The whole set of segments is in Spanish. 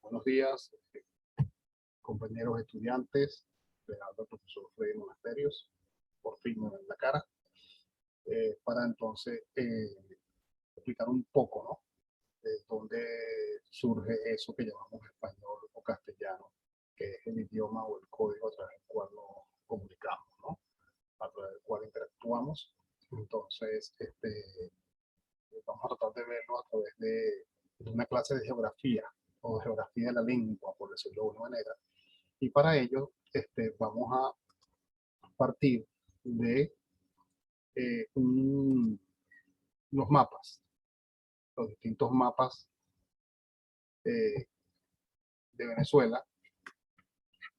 Buenos días, compañeros estudiantes. Le habla el profesor Freddy Monasterios. Por fin me ven la cara. Para entonces explicar un poco, ¿no? De dónde surge eso que llamamos español o castellano, que es el idioma o el código a través del cual nos comunicamos, ¿no? A través del cual interactuamos. Entonces, vamos a tratar de verlo a través de una clase de geografía o de geografía de la lengua, por decirlo de una manera. Y para ello vamos a partir de los mapas, los distintos mapas de Venezuela.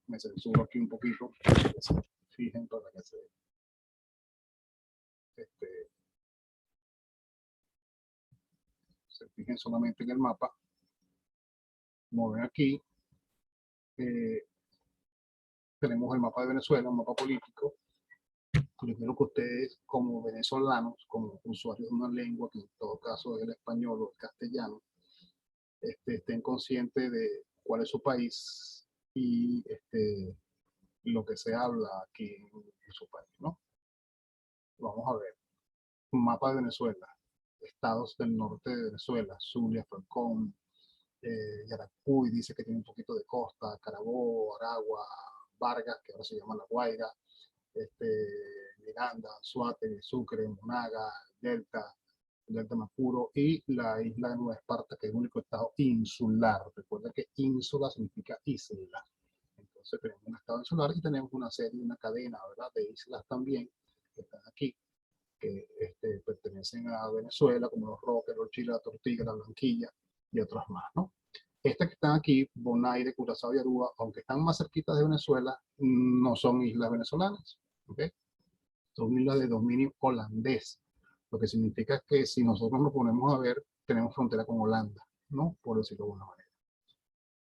Me censuro aquí un poquito, para que se fijen, para que se fijen solamente en el mapa. Como ven aquí, tenemos el mapa de Venezuela, un mapa político. Yo quiero que ustedes, como venezolanos, como usuarios de una lengua, que en todo caso es el español o el castellano, estén conscientes de cuál es su país y lo que se habla aquí en su país, ¿no? Vamos a ver. Un mapa de Venezuela. Estados del norte de Venezuela. Zulia, Falcón, Yaracuy, dice que tiene un poquito de costa. Carabobo, Aragua, Vargas, que ahora se llama La Guaira. Miranda, Suárez, Sucre, Monaga, Delta Macuro y la isla de Nueva Esparta, que es el único estado insular. Recuerda que ínsula significa isla. Entonces tenemos un estado insular y tenemos una serie, una cadena, ¿verdad?, de islas también que están aquí, que pertenecen a Venezuela, como los Roques, los Chiles, la Tortuga, la Blanquilla y otras más, ¿no? Estas que están aquí, Bonaire, Curazao y Aruba, aunque están más cerquitas de Venezuela, no son islas venezolanas, ¿ok? Son islas de dominio holandés, lo que significa que si nosotros nos ponemos a ver, tenemos frontera con Holanda, ¿no? Por decirlo de alguna manera.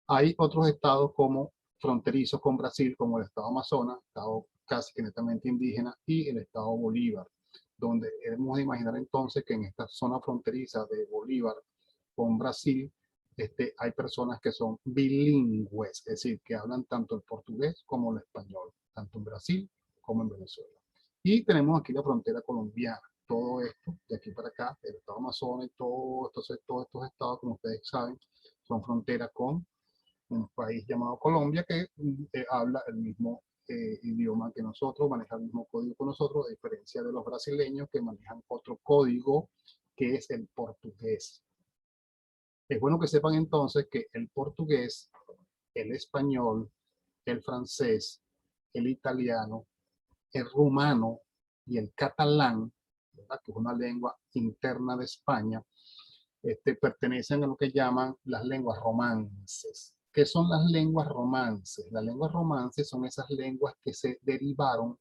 Hay otros estados como fronterizos con Brasil, como el estado Amazonas, estado casi que netamente indígena, y el estado Bolívar, donde debemos de imaginar entonces que en esta zona fronteriza de Bolívar con Brasil, hay personas que son bilingües, es decir, que hablan tanto el portugués como el español, tanto en Brasil como en Venezuela. Y tenemos aquí la frontera colombiana. Todo esto, de aquí para acá, el estado Amazonas y todos estos estados, como ustedes saben, son frontera con un país llamado Colombia que habla el mismo idioma que nosotros, maneja el mismo código que nosotros, a diferencia de los brasileños que manejan otro código que es el portugués. Es bueno que sepan entonces que el portugués, el español, el francés, el italiano, el rumano y el catalán, ¿verdad?, que es una lengua interna de España, pertenecen a lo que llaman las lenguas romances. ¿Qué son las lenguas romances? Las lenguas romances son esas lenguas que se derivaron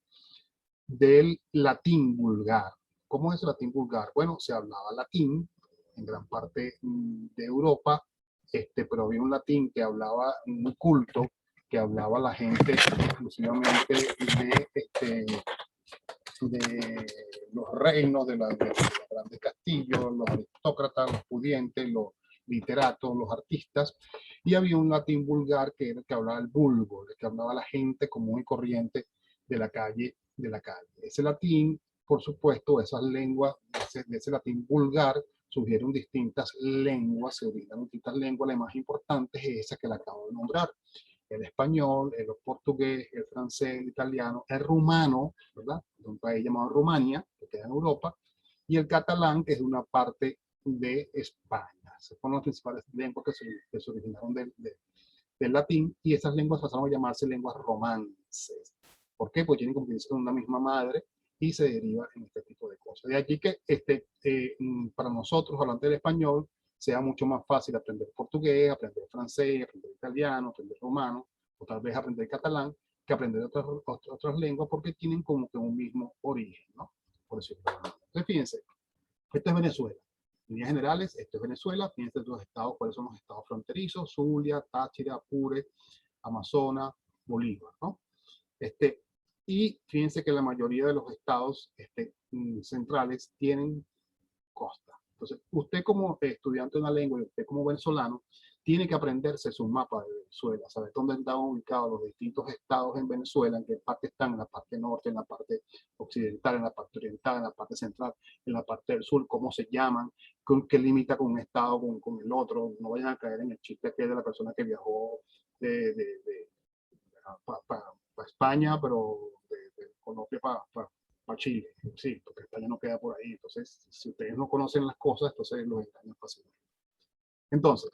del latín vulgar. ¿Cómo es el latín vulgar? Bueno, se hablaba latín en gran parte de Europa, pero había un latín que hablaba muy culto, que hablaba la gente exclusivamente de los reinos, de los grandes castillos, los aristócratas, los pudientes, los literatos, los artistas, y había un latín vulgar que era el que hablaba el vulgo, el que hablaba la gente común y corriente de la calle, Ese latín, por supuesto, esas lenguas, de ese latín vulgar, surgieron distintas lenguas, se originaron distintas lenguas, la más importante es esa que la acabo de nombrar. El español, el portugués, el francés, el italiano, el rumano, ¿verdad?, de un país llamado Rumania, que queda en Europa, y el catalán, que es de una parte de España. Esas fueron las principales lenguas que se originaron del latín, y esas lenguas pasaron a llamarse lenguas romances. ¿Por qué? Porque tienen como que decir una misma madre y se deriva en este tipo de cosas. De allí que para nosotros, hablantes del español, sea mucho más fácil aprender portugués, aprender francés, aprender italiano, aprender rumano, o tal vez aprender catalán, que aprender otras lenguas, porque tienen como que un mismo origen, ¿no? Por decirlo de alguna manera. Entonces, fíjense, esto es Venezuela. En líneas generales, esto es Venezuela. Fíjense los estados, cuáles son los estados fronterizos: Zulia, Táchira, Apure, Amazonas, Bolívar, ¿no? Y fíjense que la mayoría de los estados centrales tienen costa. Entonces, usted como estudiante de una lengua y usted como venezolano, tiene que aprenderse su mapa de Venezuela, saber dónde están ubicados los distintos estados en Venezuela, en qué parte están, en la parte norte, en la parte occidental, en la parte oriental, en la parte central, en la parte del sur, cómo se llaman, con qué limita con un estado, con el otro. No vayan a caer en el chiste que es de la persona que viajó para España, pero de Colombia para Chile. Sí, porque España no queda por ahí. Entonces, si ustedes no conocen las cosas, entonces los engañan fácilmente. Entonces,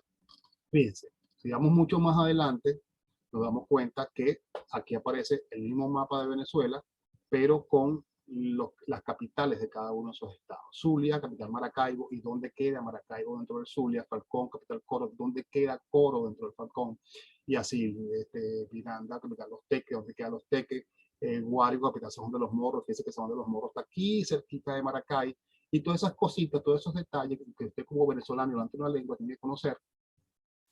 fíjense, si vamos mucho más adelante, nos damos cuenta que aquí aparece el mismo mapa de Venezuela, pero con las capitales de cada uno de esos estados. Zulia, capital Maracaibo, y dónde queda Maracaibo dentro del Zulia, Falcón, capital Coro, dónde queda Coro dentro del Falcón, y así, Miranda, capital Los Teques, dónde queda Los Teques, Guárico, capital San Juan de los Morros, fíjense que San Juan de los Morros está aquí, cerquita de Maracay, y todas esas cositas, todos esos detalles que usted como venezolano y hablante de una lengua tiene que conocer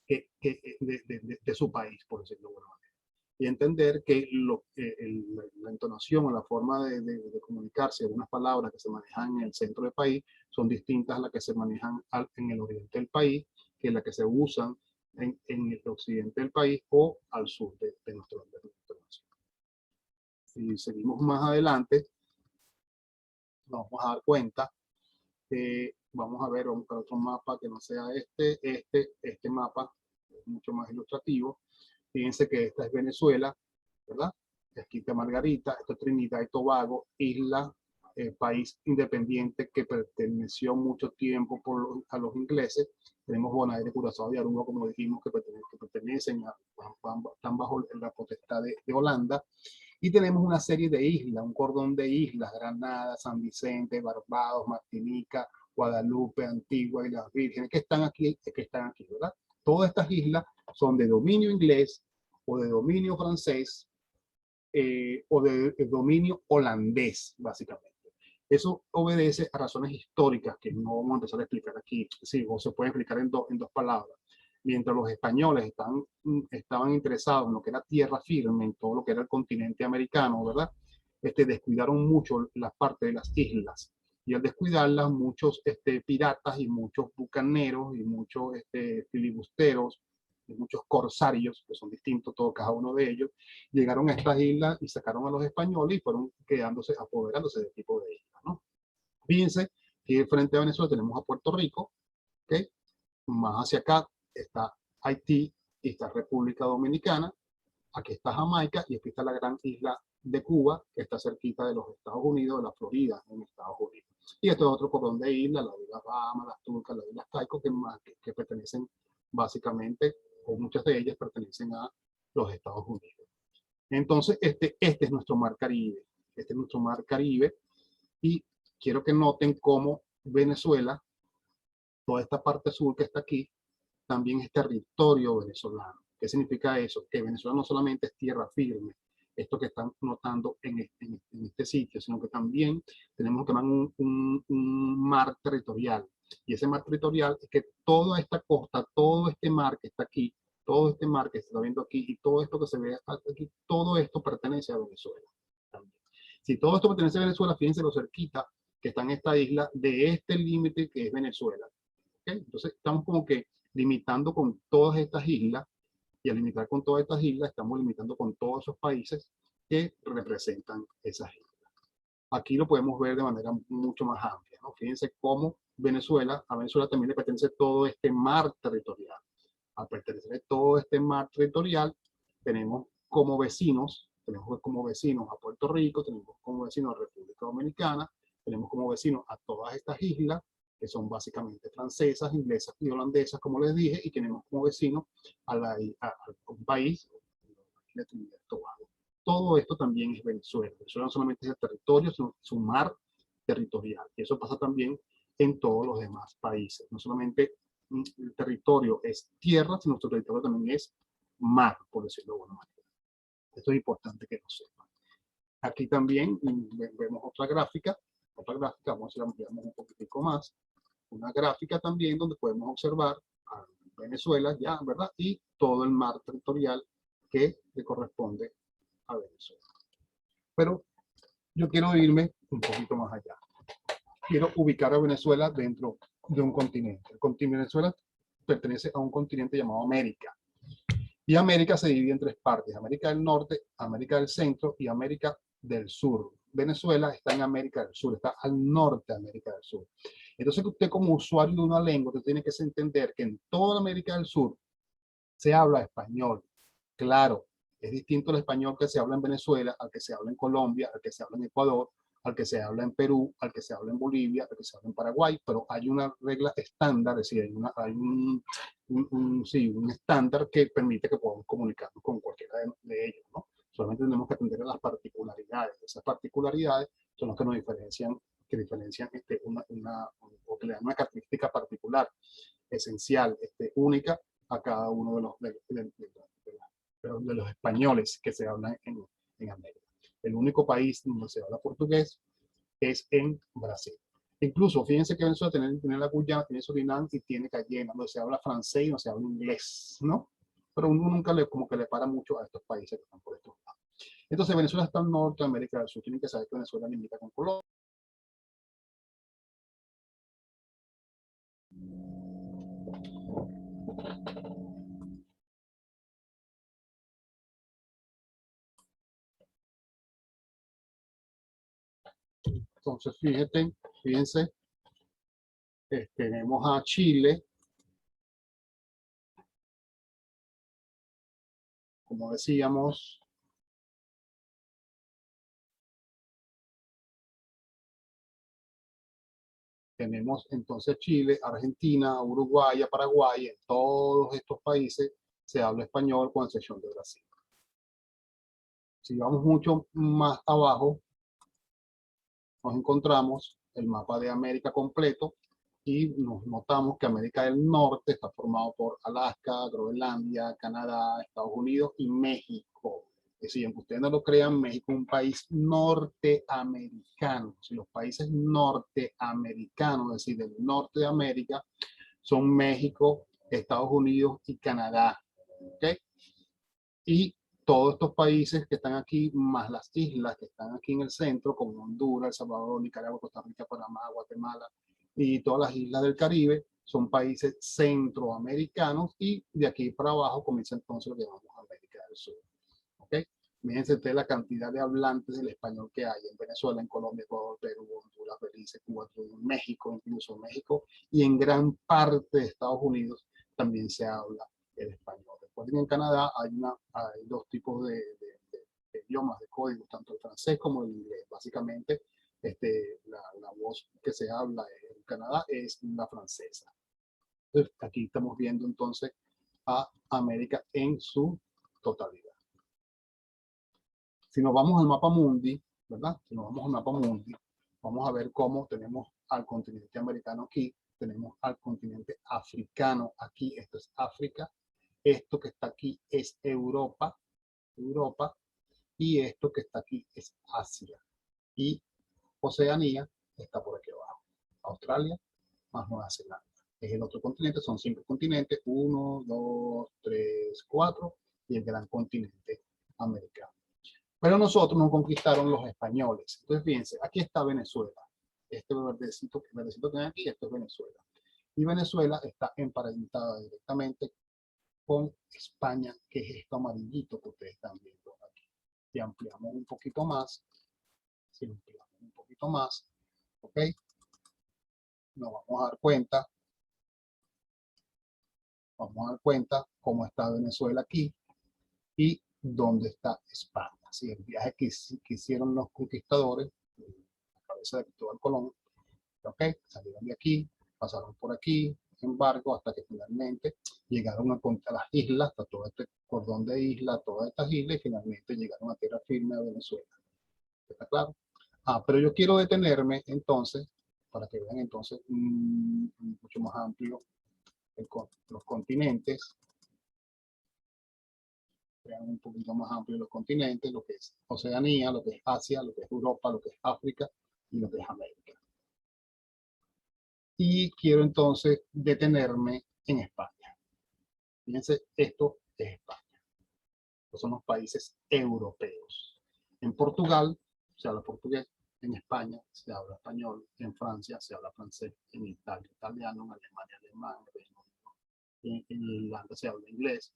de su país, por decirlo de alguna manera. Y entender que la entonación o la forma de comunicarse de unas palabras que se manejan en el centro del país son distintas a las que se manejan en el oriente del país, que las que se usan en el occidente del país o al sur de nuestra nación. Si seguimos más adelante, nos vamos a dar cuenta que vamos a ver otro mapa que no sea este mapa es mucho más ilustrativo. Fíjense que esta es Venezuela, ¿verdad? Aquí está Margarita, esto es Trinidad y Tobago, isla, país independiente que perteneció mucho tiempo a los ingleses. Tenemos Bonaire, Curazao y Aruba, como dijimos, que pertenecen están bajo la potestad de Holanda. Y tenemos una serie de islas, un cordón de islas, Granada, San Vicente, Barbados, Martinica, Guadalupe, Antigua y las Vírgenes, que están aquí, ¿verdad? Todas estas islas son de dominio inglés o de dominio francés o de dominio holandés, básicamente. Eso obedece a razones históricas que no vamos a empezar a explicar aquí. Sí, o se puede explicar en dos palabras. Mientras los españoles estaban interesados en lo que era tierra firme, en todo lo que era el continente americano, ¿verdad? Descuidaron mucho la parte de las islas. Y al descuidarlas, muchos piratas y muchos bucaneros y muchos filibusteros y muchos corsarios, que son distintos todos, cada uno de ellos, llegaron a estas islas y sacaron a los españoles y fueron apoderándose de tipo de islas, ¿no? Fíjense que frente a Venezuela tenemos a Puerto Rico, ¿okay? Más hacia acá está Haití y está República Dominicana, aquí está Jamaica y aquí está la gran isla de Cuba, que está cerquita de los Estados Unidos, de la Florida, en Estados Unidos. Y esto es otro cordón de islas, las islas Bahamas, las Turcas, las islas Caicos, que pertenecen básicamente, o muchas de ellas pertenecen a los Estados Unidos. Entonces, este es nuestro mar Caribe. Este es nuestro mar Caribe. Y quiero que noten cómo Venezuela, toda esta parte sur que está aquí, también es territorio venezolano. ¿Qué significa eso? Que Venezuela no solamente es tierra firme, esto que están notando en este sitio, sino que también tenemos que llamar un mar territorial. Y ese mar territorial es que toda esta costa, todo este mar que está aquí, todo este mar que se está viendo aquí y todo esto que se ve aquí, todo esto pertenece a Venezuela. También. Si todo esto pertenece a Venezuela, fíjense lo cerquita que está en esta isla de este límite que es Venezuela. ¿Okay? Entonces estamos como que limitando con todas estas islas, y al limitar con todas estas islas, estamos limitando con todos esos países que representan esas islas. Aquí lo podemos ver de manera mucho más amplia, ¿no? Fíjense cómo a Venezuela también le pertenece todo este mar territorial. Al pertenecer todo este mar territorial, tenemos como vecinos a Puerto Rico, tenemos como vecinos a República Dominicana, tenemos como vecinos a todas estas islas, que son básicamente francesas, inglesas y holandesas, como les dije, y tenemos como vecino a un país, de Trinidad y Tobago. Todo esto también es Venezuela. Venezuela no solamente es el territorio, sino su mar territorial. Y eso pasa también en todos los demás países. No solamente el territorio es tierra, sino nuestro territorio también es mar, por decirlo de alguna manera. Esto es importante que lo sepan. Aquí también vemos otra gráfica, vamos a ver si la ampliamos un poquitico más. Una gráfica también donde podemos observar a Venezuela ya, ¿verdad? Y todo el mar territorial que le corresponde a Venezuela. Pero yo quiero irme un poquito más allá. Quiero ubicar a Venezuela dentro de un continente. El continente Venezuela pertenece a un continente llamado América. Y América se divide en tres partes: América del Norte, América del Centro y América del Sur. Venezuela está en América del Sur, está al norte de América del Sur. Entonces usted, como usuario de una lengua, usted tiene que entender que en toda América del Sur se habla español. Claro, es distinto el español que se habla en Venezuela, al que se habla en Colombia, al que se habla en Ecuador, al que se habla en Perú, al que se habla en Bolivia, al que se habla en Paraguay, pero hay una regla estándar, es decir, hay un estándar que permite que podamos comunicarnos con cualquiera de ellos, ¿no? Solamente tenemos que atender a las particularidades. Esas particularidades son las que nos diferencian, o que le dan una característica particular, esencial, única a cada uno de los españoles que se hablan en América. El único país donde se habla portugués es en Brasil. Incluso, fíjense que Venezuela tiene la Guyana, tiene Surinam y tiene Cayena, donde se habla francés y no se habla inglés, ¿no? Pero uno nunca como que le para mucho a estos países que están por estos lados. Entonces, Venezuela está al norte de América del Sur. Tienen que saber que Venezuela limita con Colombia. Entonces, fíjense, tenemos a Chile, como decíamos. Tenemos entonces Chile, Argentina, Uruguay, Paraguay. En todos estos países se habla español, con excepción de Brasil. Si vamos mucho más abajo, nos encontramos el mapa de América completo y nos notamos que América del Norte está formado por Alaska, Groenlandia, Canadá, Estados Unidos y México. Es decir, aunque ustedes no lo crean, México es un país norteamericano. Si los países norteamericanos, es decir, del norte de América, son México, Estados Unidos y Canadá. ¿Okay? Y todos estos países que están aquí, más las islas que están aquí en el centro, como Honduras, El Salvador, Nicaragua, Costa Rica, Panamá, Guatemala y todas las islas del Caribe, son países centroamericanos, y de aquí para abajo comienza entonces lo que llamamos América del Sur. ¿Okay? Fíjense ustedes la cantidad de hablantes del español que hay en Venezuela, en Colombia, Ecuador, Perú, Honduras, Belice, Cuba, México, incluso México, y en gran parte de Estados Unidos también se habla el español. Recuerden, en Canadá hay dos tipos de idiomas, de códigos, tanto el francés como el inglés. Básicamente, la voz que se habla en Canadá es la francesa. Entonces, aquí estamos viendo entonces a América en su totalidad. Si nos vamos al mapa mundi, ¿verdad? Si nos vamos al mapa mundi, vamos a ver cómo tenemos al continente americano aquí, tenemos al continente africano aquí. Esto es África, esto que está aquí es Europa, y esto que está aquí es Asia. Y Oceanía está por aquí abajo. Australia más Nueva Zelanda. Es el otro continente, son 5 continentes, 1, 2, 3, 4, y el gran continente americano. Pero nosotros nos conquistaron los españoles. Entonces, fíjense, aquí está Venezuela. Este verdecito que ven aquí, esto es Venezuela. Y Venezuela está emparentada directamente con España, que es esto amarillito que ustedes están viendo aquí. Si ampliamos un poquito más, ¿ok? Nos vamos a dar cuenta, cómo está Venezuela aquí y dónde está España. Si el viaje que hicieron los conquistadores, la cabeza de Cristóbal Colón, ¿ok? Salieron de aquí, pasaron por aquí, en barco, hasta que finalmente llegaron a las islas, a todo este cordón de islas, todas estas islas, y finalmente llegaron a tierra firme a Venezuela. ¿Está claro? Pero yo quiero detenerme entonces, para que vean entonces mucho más amplio los continentes, vean un poquito más amplio los continentes, lo que es Oceanía, lo que es Asia, lo que es Europa, lo que es África y lo que es América. Y quiero entonces detenerme en España. Fíjense, esto es España. Estos son los países europeos. En Portugal se habla portugués, en España se habla español, en Francia se habla francés, en Italia italiano, en Alemania alemán, en Irlanda se habla inglés,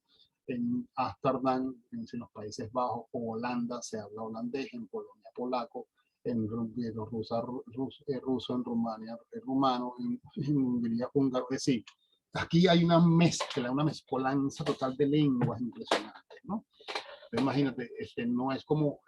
en Ámsterdam, en los Países Bajos o Holanda se habla holandés, en Polonia polaco, en ruso, en Rumania rumano, en Hungría húngaro. Es decir, aquí hay una mezcla, una mezcolanza total de lenguas impresionante, ¿no? Imagínate, no es como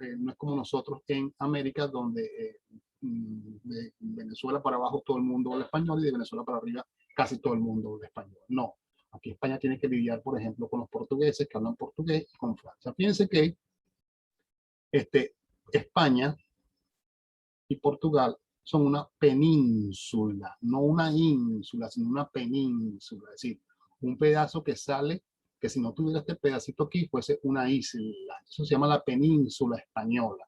nosotros en América, donde de Venezuela para abajo todo el mundo habla español y de Venezuela para arriba casi todo el mundo habla español. No, aquí España tiene que lidiar, por ejemplo, con los portugueses que hablan portugués y con Francia. Fíjense que España y Portugal son una península, no una ínsula, sino una península, es decir, un pedazo que sale, que si no tuviera este pedacito aquí fuese una isla. Eso se llama la península española.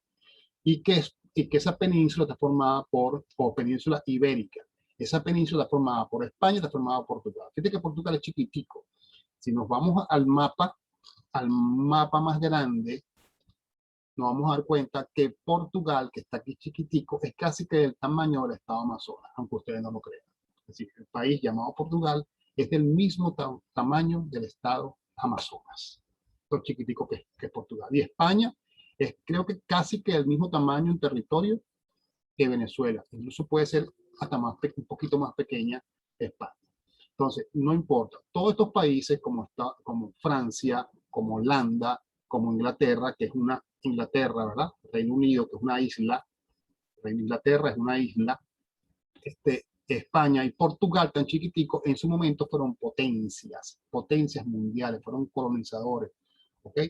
Y que esa península está formada por península ibérica. Esa península está formada por España, está formada por Portugal. Fíjate que Portugal es chiquitico. Si nos vamos al mapa más grande, nos vamos a dar cuenta que Portugal, que está aquí chiquitico, es casi que del tamaño del estado Amazonas, aunque ustedes no lo crean. Es decir, el país llamado Portugal es del mismo tamaño del estado Amazonas. Lo chiquitico que es Portugal. Y España es, creo que casi que el mismo tamaño en territorio que Venezuela. Incluso puede ser hasta un poquito más pequeña España. Entonces, no importa. Todos estos países como Francia, como Holanda, como Inglaterra, que es una Inglaterra, ¿verdad? Reino Unido, que es una isla. Reino Inglaterra es una isla. España y Portugal, tan chiquiticos, en su momento fueron potencias mundiales, fueron colonizadores, ¿ok?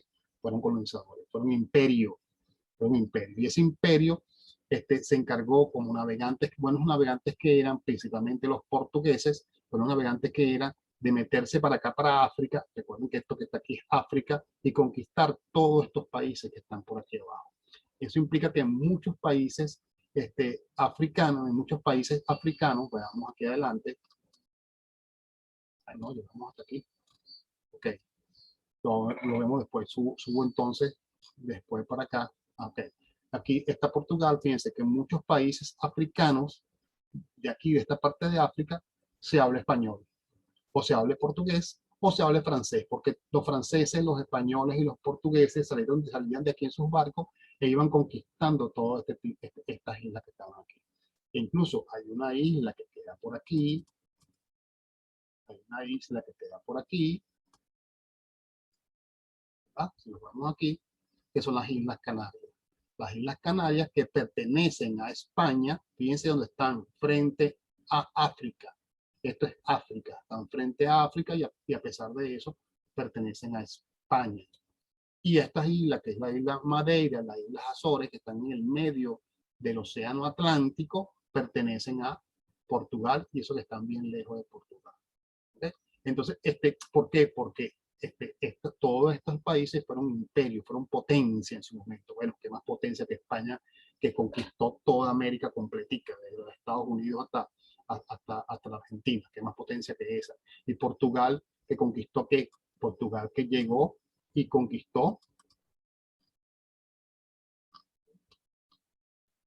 Fueron colonizadores, fueron imperio. Y ese imperio se encargó como navegantes, buenos navegantes que eran principalmente los portugueses, fueron navegantes que eran de meterse para acá, para África. Recuerden que esto que está aquí es África, y conquistar todos estos países que están por aquí abajo. Eso implica que en muchos países africanos, veamos aquí adelante, ay no, llegamos hasta aquí, ok, lo vemos después, subo entonces después para acá, ok. Aquí está Portugal, fíjense que en muchos países africanos, de aquí, de esta parte de África, se habla español, o se habla portugués, o se habla francés, porque los franceses, los españoles y los portugueses salían de aquí en sus barcos e iban conquistando todas estas islas que estaban aquí. E incluso hay una isla que queda por aquí, ¿verdad? Si nos vamos aquí, que son las Islas Canarias. Las Islas Canarias que pertenecen a España, fíjense dónde están, frente a África. Esto es África, están frente a África y a pesar de eso pertenecen a España. Y estas islas, que es la isla Madeira, las islas Azores, que están en el medio del océano Atlántico, pertenecen a Portugal, y eso que están bien lejos de Portugal. ¿Okay? Entonces, ¿por qué? Porque todos estos países fueron imperios, fueron potencia en su momento. Bueno, qué más potencia que España, que conquistó toda América completica, desde los Estados Unidos hasta la Argentina, qué más potencia que esa. Y Portugal, que conquistó, que Portugal que llegó y conquistó.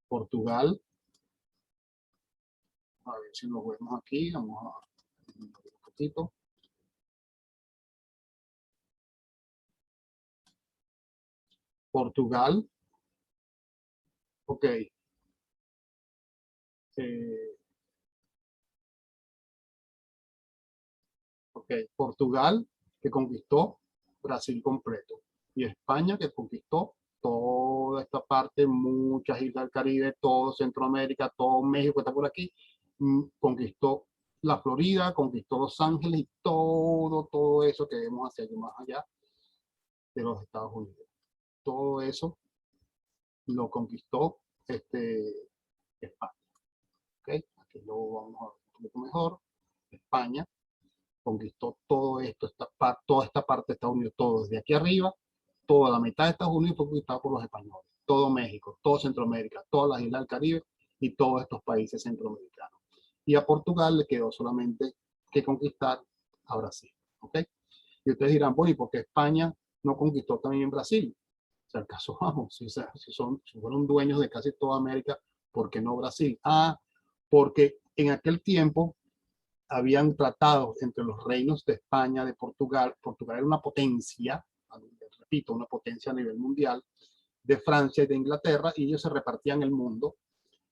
Portugal, a ver si lo vemos aquí, vamos a un poquito. Portugal, ok, eh, ok, Portugal que conquistó Brasil completo, y España que conquistó toda esta parte, muchas islas del Caribe, todo Centroamérica, todo México está por aquí, conquistó la Florida, conquistó Los Ángeles y todo eso que vemos hacia allá, más allá de los Estados Unidos. Todo eso lo conquistó España. ¿Okay? Aquí lo vamos a ver un poco mejor. España conquistó todo esto, toda esta parte de Estados Unidos, todo desde aquí arriba, toda la mitad de Estados Unidos fue conquistada por los españoles, todo México, todo Centroamérica, todas las islas del Caribe y todos estos países centroamericanos. Y a Portugal le quedó solamente que conquistar a Brasil. ¿Okay? Y ustedes dirán, bueno, ¿y por qué España no conquistó también Brasil? O sea, el caso vamos, si fueron dueños de casi toda América, ¿por qué no Brasil? Porque en aquel tiempo habían tratados entre los reinos de España, de Portugal. Portugal era una potencia, repito, una potencia a nivel mundial, de Francia y de Inglaterra, y ellos se repartían el mundo.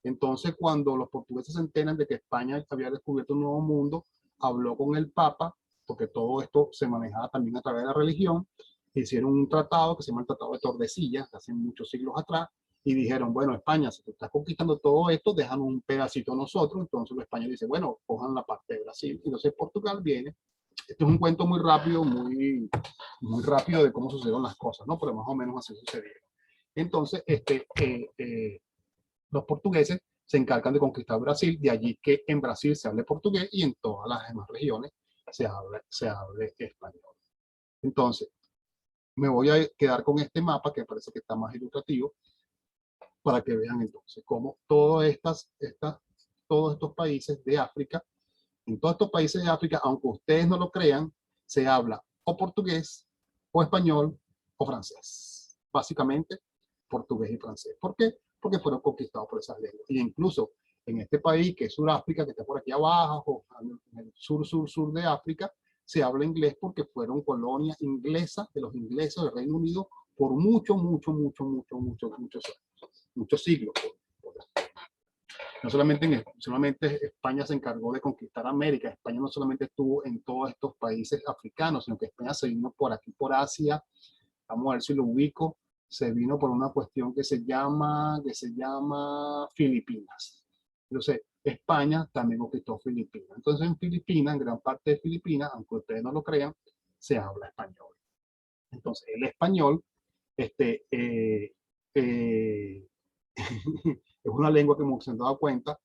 Entonces, cuando los portugueses se enteran de que España había descubierto un nuevo mundo, habló con el Papa, porque todo esto se manejaba también a través de la religión, hicieron un tratado que se llama el Tratado de Tordesillas, hace muchos siglos atrás, y dijeron, bueno, España, si tú estás conquistando todo esto, déjanos un pedacito a nosotros. Entonces los españoles dicen, bueno, cojan la parte de Brasil. Entonces Portugal viene. Este es un cuento muy rápido, muy rápido de cómo sucedieron las cosas, ¿no? Pero más o menos así sucedieron. Entonces, los portugueses se encargan de conquistar Brasil, de allí que en Brasil se hable portugués y en todas las demás regiones se hable español. Entonces, me voy a quedar con este mapa que parece que está más ilustrativo para que vean entonces cómo todos estos países de África, en todos estos países de África, aunque ustedes no lo crean, se habla o portugués, o español, o francés. Básicamente, portugués y francés. ¿Por qué? Porque fueron conquistados por esas lenguas. Y incluso en este país, que es Sudáfrica, que está por aquí abajo, en el sur de África, se habla inglés porque fueron colonias inglesas de los ingleses del Reino Unido por muchos siglos. No solamente España se encargó de conquistar América. España no solamente estuvo en todos estos países africanos, sino que España se vino por aquí, por Asia. Vamos a ver si lo ubico. Se vino por una cuestión que se llama Filipinas. Entonces, España también conquistó Filipinas. Entonces, en Filipinas, en gran parte de Filipinas, aunque ustedes no lo crean, se habla español. Entonces, el español, es una lengua que hemos dado cuenta,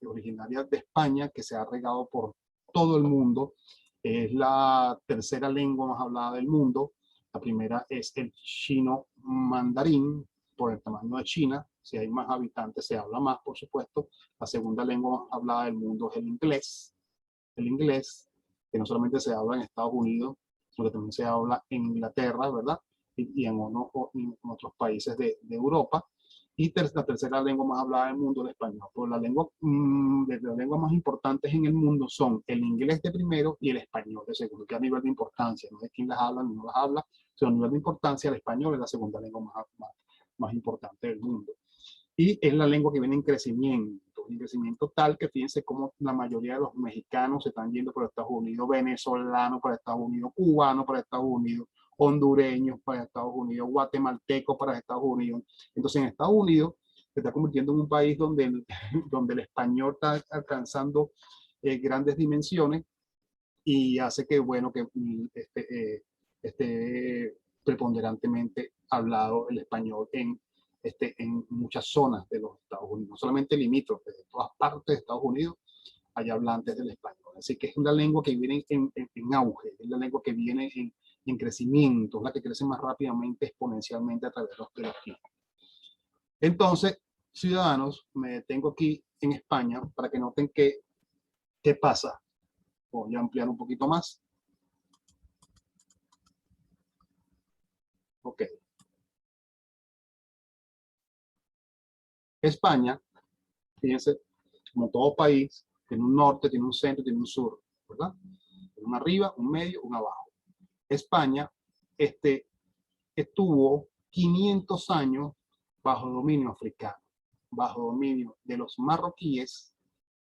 originaria de España, que se ha regado por todo el mundo. Es la tercera lengua más hablada del mundo. La primera es el chino mandarín, por el tamaño de China. Si hay más habitantes, se habla más, por supuesto. La segunda lengua más hablada del mundo es el inglés. El inglés, que no solamente se habla en Estados Unidos, sino que también se habla en Inglaterra, ¿verdad? Y en otros países de Europa. Y la tercera lengua más hablada del mundo es el español. Pero las lenguas más importantes en el mundo son el inglés de primero y el español de segundo, que a nivel de importancia, no es quién las habla ni no las habla, sino a nivel de importancia, el español es la segunda lengua más importante del mundo. Y es la lengua que viene en crecimiento tal que fíjense cómo la mayoría de los mexicanos se están yendo por Estados Unidos, venezolanos para Estados Unidos, cubanos para Estados Unidos, hondureños para Estados Unidos, guatemaltecos para Estados Unidos. Entonces en Estados Unidos se está convirtiendo en un país donde donde el español está alcanzando grandes dimensiones y hace que, bueno, que esté preponderantemente hablado el español en muchas zonas de los Estados Unidos, no solamente limítrofes, de todas partes de Estados Unidos hay hablantes del español. Así que es una lengua que viene en auge, es la lengua que viene en crecimiento, es la que crece más rápidamente, exponencialmente a través de los tiempos. Entonces, ciudadanos, me detengo aquí en España para que noten qué pasa. Voy a ampliar un poquito más. Ok. España, fíjense, como todo país, tiene un norte, tiene un centro, tiene un sur, ¿verdad? Tiene un arriba, un medio, un abajo. España estuvo 500 años bajo dominio africano, bajo dominio de los marroquíes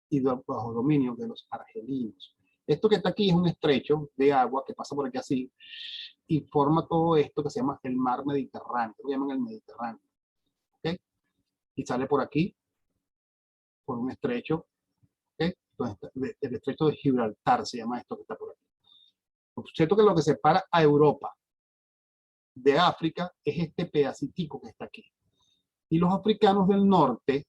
y bajo dominio de los argelinos. Esto que está aquí es un estrecho de agua que pasa por aquí así y forma todo esto que se llama el mar Mediterráneo, lo llaman el Mediterráneo. ¿Okay? Y sale por aquí, por un estrecho, ¿okay? Entonces, el estrecho de Gibraltar se llama esto que está por aquí. Por cierto que lo que separa a Europa de África es este pedacitico que está aquí. Y los africanos del norte,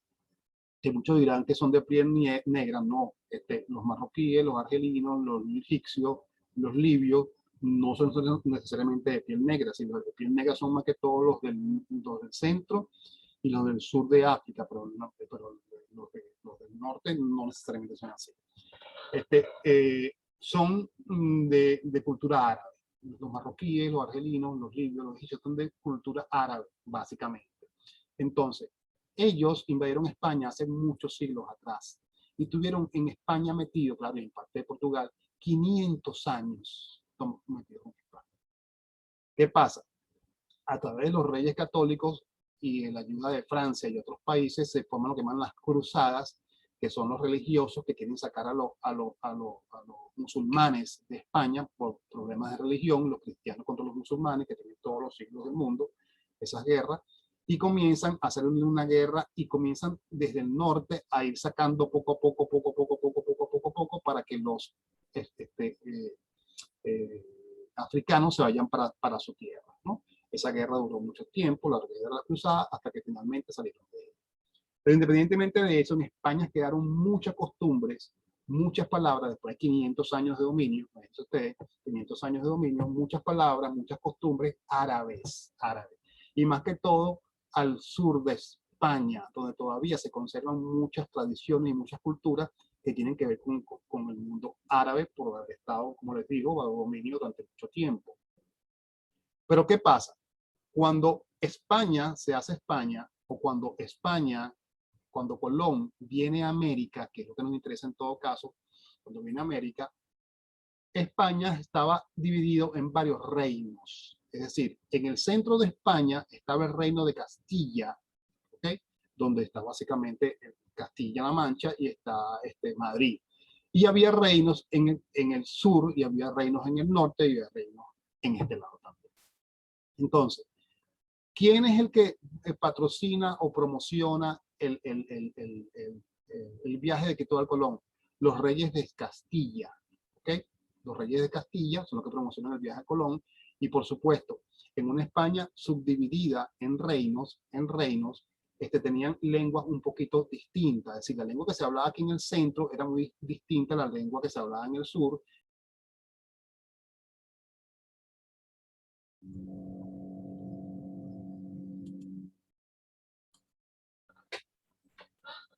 que muchos dirán que son de piel negra, no. Los marroquíes, los argelinos, los egipcios, los libios, no son necesariamente de piel negra, sino de piel negra son más que todos los del centro y los del sur de África, pero los del norte no necesariamente son así. Son de cultura árabe. Los marroquíes, los argelinos, los libios, los egipcios son de cultura árabe, básicamente. Entonces, ellos invadieron España hace muchos siglos atrás y tuvieron en España metido, claro, y en parte de Portugal, 500 años metidos en España. ¿Qué pasa? A través de los reyes católicos y la ayuda de Francia y otros países se forman lo que llaman las cruzadas, que son los religiosos que quieren sacar a los musulmanes de España por problemas de religión, los cristianos contra los musulmanes, que tienen todos los siglos del mundo, esas guerras, y comienzan a hacer una guerra y comienzan desde el norte a ir sacando poco a poco para que los africanos se vayan para su tierra, ¿no? Esa guerra duró mucho tiempo, la guerra de las cruzadas, hasta que finalmente salieron de ella. Pero independientemente de eso, en España quedaron muchas costumbres, muchas palabras, después de 500 años de dominio, ustedes, 500 años de dominio, muchas palabras, muchas costumbres árabes. Y más que todo al sur de España, donde todavía se conservan muchas tradiciones y muchas culturas que tienen que ver con el mundo árabe por haber estado, como les digo, bajo dominio durante mucho tiempo. Pero ¿qué pasa? Cuando España se hace España, o cuando Colón viene a América, que es lo que nos interesa en todo caso, cuando viene a América, España estaba dividido en varios reinos. Es decir, en el centro de España estaba el reino de Castilla, ¿okay? Donde está básicamente Castilla-La Mancha y está Madrid. Y había reinos en el sur, y había reinos en el norte, y había reinos en este lado también. Entonces, ¿quién es el que patrocina o promociona el viaje de Cristóbal Colón? Los reyes de Castilla, ¿ok? Los reyes de Castilla son los que promocionan el viaje a Colón, y por supuesto, en una España subdividida en reinos, tenían lenguas un poquito distintas. Es decir, la lengua que se hablaba aquí en el centro era muy distinta a la lengua que se hablaba en el sur.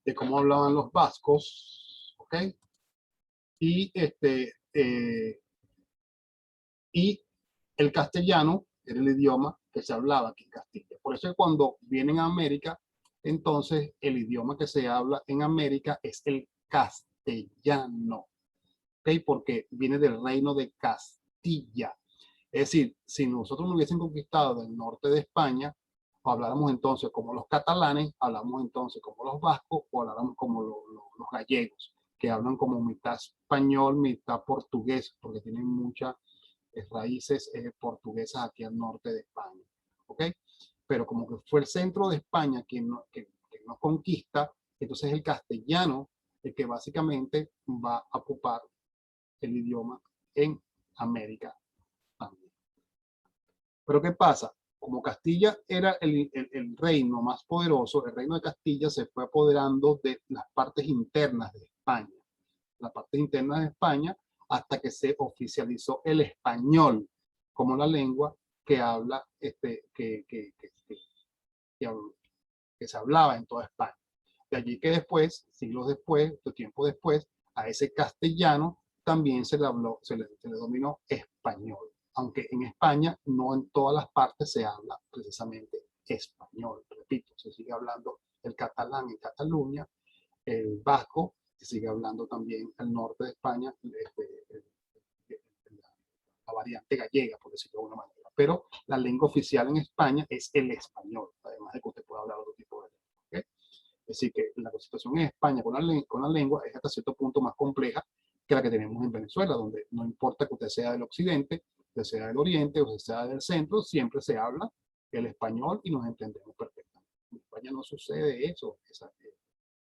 De cómo hablaban los vascos, ¿ok? Y, y el castellano era el idioma que se hablaba aquí en Castilla. Por eso cuando vienen a América, entonces el idioma que se habla en América es el castellano, ¿ok? Porque viene del reino de Castilla. Es decir, si nosotros nos hubiesen conquistado del norte de España, habláramos entonces como los catalanes, hablamos entonces como los vascos, o habláramos como los gallegos, que hablan como mitad español, mitad portugués, porque tienen muchas raíces portuguesas aquí al norte de España. ¿Ok? Pero como que fue el centro de España quien nos conquista, entonces el castellano el que básicamente va a ocupar el idioma en América también. Pero ¿qué pasa? Como Castilla era el reino más poderoso, el reino de Castilla se fue apoderando de las partes internas de España. La parte interna de España, hasta que se oficializó el español como la lengua que habla, que se hablaba en toda España. De allí que después, siglos después, tiempo después, a ese castellano también se le dominó español. Aunque en España no en todas las partes se habla precisamente español. Repito, se sigue hablando el catalán en Cataluña, el vasco, se sigue hablando también al norte de España, la variante gallega, por decirlo de alguna manera. Pero la lengua oficial en España es el español, además de que usted pueda hablar otro tipo de lengua. ¿Okay? Es decir, que la situación en España con la lengua es hasta cierto punto más compleja que la que tenemos en Venezuela, donde no importa que usted sea del occidente, que sea del oriente o que sea del centro, siempre se habla el español y nos entendemos perfectamente. En España no sucede eso,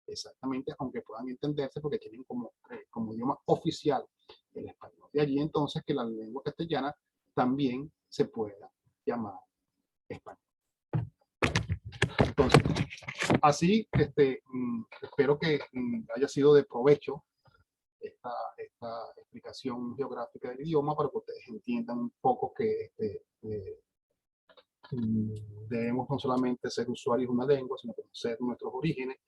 exactamente, aunque puedan entenderse porque tienen como idioma oficial el español. De allí entonces que la lengua castellana también se pueda llamar español. Entonces, así, espero que haya sido de provecho esta explicación geográfica del idioma para que ustedes entiendan un poco que debemos no solamente ser usuarios de una lengua, sino conocer nuestros orígenes,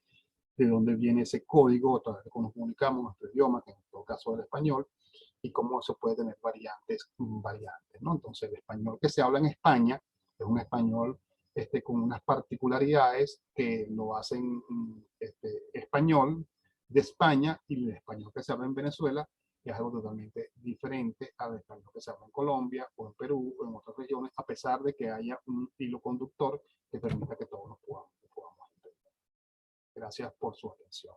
de dónde viene ese código, a través de cómo nos comunicamos, nuestro idioma, que en todo caso es el español, y cómo eso puede tener variantes, ¿no? Entonces, el español que se habla en España es un español con unas particularidades que lo hacen español de España y el español que se habla en Venezuela es algo totalmente diferente al español que se habla en Colombia o en Perú o en otras regiones, a pesar de que haya un hilo conductor que permita que todos nos podamos entender. Gracias por su atención.